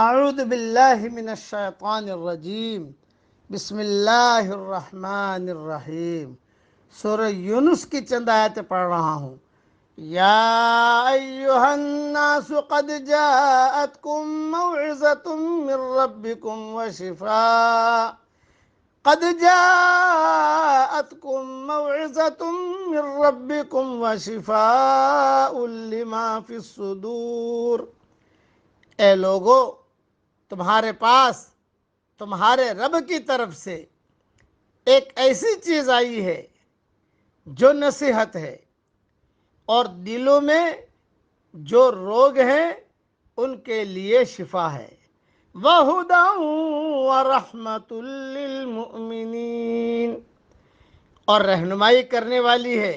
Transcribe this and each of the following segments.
اعوذ باللہ من الشیطان الرجیم بسم اللہ الرحمن الرحیم۔ سورہ یونس کی چند آیتیں پڑھ رہا ہوں۔ یا ایہا الناس قد جاءتکم موعظۃ من ربکم وشفاء قد جاءتکم موعظۃ من ربکم وشفاء لما فی الصدور۔ اے لوگو، تمہارے پاس تمہارے رب کی طرف سے ایک ایسی چیز آئی ہے جو نصیحت ہے، اور دلوں میں جو روگ ہیں ان کے لیے شفا ہے۔ وَهُدًى وَرَحْمَةٌ لِّلْمُؤْمِنِينَ، اور رہنمائی کرنے والی ہے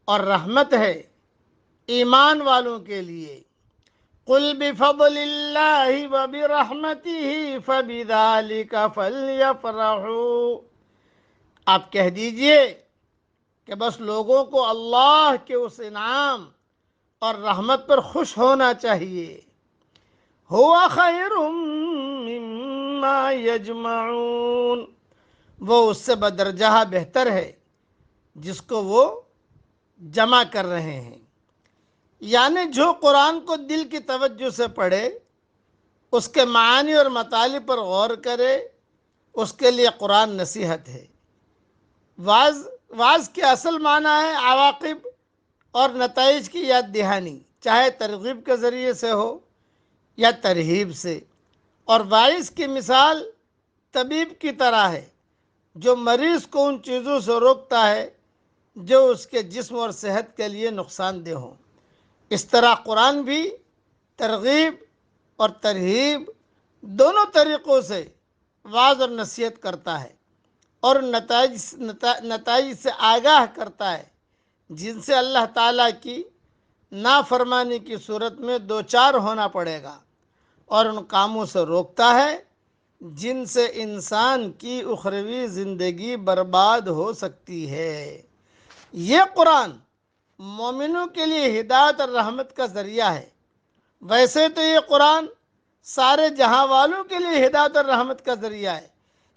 اور رحمت ہے ایمان والوں کے لیے۔ قُلْ بِفَضْلِ اللَّهِ وَبِرَحْمَتِهِ فَبِذَلِكَ فَلْيَفْرَحُوا۔ آپ کہہ دیجئے کہ بس لوگوں کو اللہ کے اس انعام اور رحمت پر خوش ہونا چاہیے۔ هُوَ خَيْرٌ مِّمَّا يَجْمَعُونَ، وہ اس سے بدرجہ بہتر ہے جس کو وہ جمع کر رہے ہیں۔ یعنی جو قرآن کو دل کی توجہ سے پڑھے، اس کے معانی اور مطالب پر غور کرے، اس کے لیے قرآن نصیحت ہے۔ وعظ کے اصل معنی ہے عواقب اور نتائج کی یاد دہانی، چاہے ترغیب کے ذریعے سے ہو یا ترہیب سے۔ اور واعظ کی مثال طبیب کی طرح ہے جو مریض کو ان چیزوں سے روکتا ہے جو اس کے جسم اور صحت کے لیے نقصان دہ ہوں۔ اس طرح قرآن بھی ترغیب اور ترہیب دونوں طریقوں سے وعظ اور نصیحت کرتا ہے، اور نتائج سے آگاہ کرتا ہے جن سے اللہ تعالیٰ کی نافرمانی کی صورت میں دوچار ہونا پڑے گا، اور ان کاموں سے روکتا ہے جن سے انسان کی اخروی زندگی برباد ہو سکتی ہے۔ یہ قرآن مومنوں کے لیے ہدایت اور رحمت کا ذریعہ ہے۔ ویسے تو یہ قرآن سارے جہاں والوں کے لیے ہدایت اور رحمت کا ذریعہ ہے،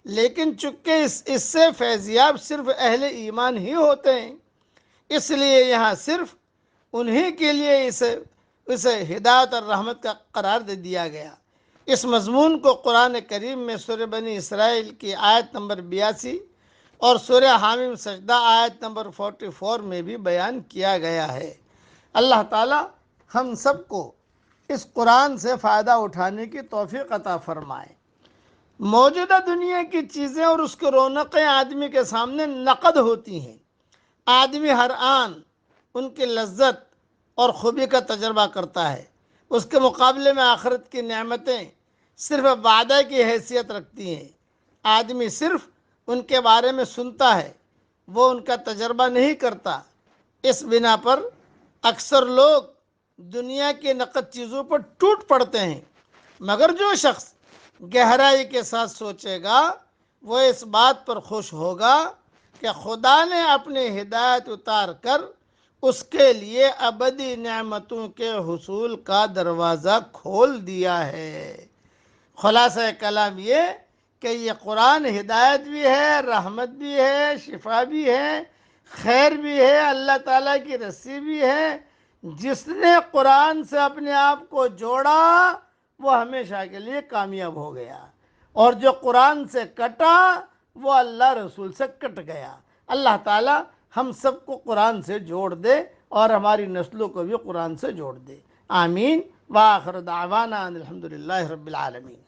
لیکن چونکہ اس سے فیضیاب صرف اہل ایمان ہی ہوتے ہیں، اس لیے یہاں صرف انہی کے لیے اسے ہدایت اور رحمت کا قرار دے دیا گیا۔ اس مضمون کو قرآن کریم میں سورہ بنی اسرائیل کی آیت نمبر 82 اور سورہ حامیم سجدہ آیت نمبر 44 میں بھی بیان کیا گیا ہے۔ اللہ تعالی ہم سب کو اس قرآن سے فائدہ اٹھانے کی توفیق عطا فرمائے۔ موجودہ دنیا کی چیزیں اور اس کی رونقیں آدمی کے سامنے نقد ہوتی ہیں۔ آدمی ہر آن ان کی لذت اور خوبی کا تجربہ کرتا ہے۔ اس کے مقابلے میں آخرت کی نعمتیں صرف وعدہ کی حیثیت رکھتی ہیں۔ آدمی صرف ان کے بارے میں سنتا ہے، وہ ان کا تجربہ نہیں کرتا۔ اس بنا پر اکثر لوگ دنیا کی نقد چیزوں پر ٹوٹ پڑتے ہیں، مگر جو شخص گہرائی کے ساتھ سوچے گا وہ اس بات پر خوش ہوگا کہ خدا نے اپنی ہدایت اتار کر اس کے لیے ابدی نعمتوں کے حصول کا دروازہ کھول دیا ہے۔ خلاصہ کلام یہ کہ یہ قرآن ہدایت بھی ہے، رحمت بھی ہے، شفا بھی ہے، خیر بھی ہے، اللہ تعالیٰ کی رسی بھی ہے۔ جس نے قرآن سے اپنے آپ کو جوڑا وہ ہمیشہ کے لیے کامیاب ہو گیا، اور جو قرآن سے کٹا وہ اللہ رسول سے کٹ گیا۔ اللہ تعالیٰ ہم سب کو قرآن سے جوڑ دے اور ہماری نسلوں کو بھی قرآن سے جوڑ دے۔ آمین۔ وآخر دعوانا ان الحمدللہ رب العالمین۔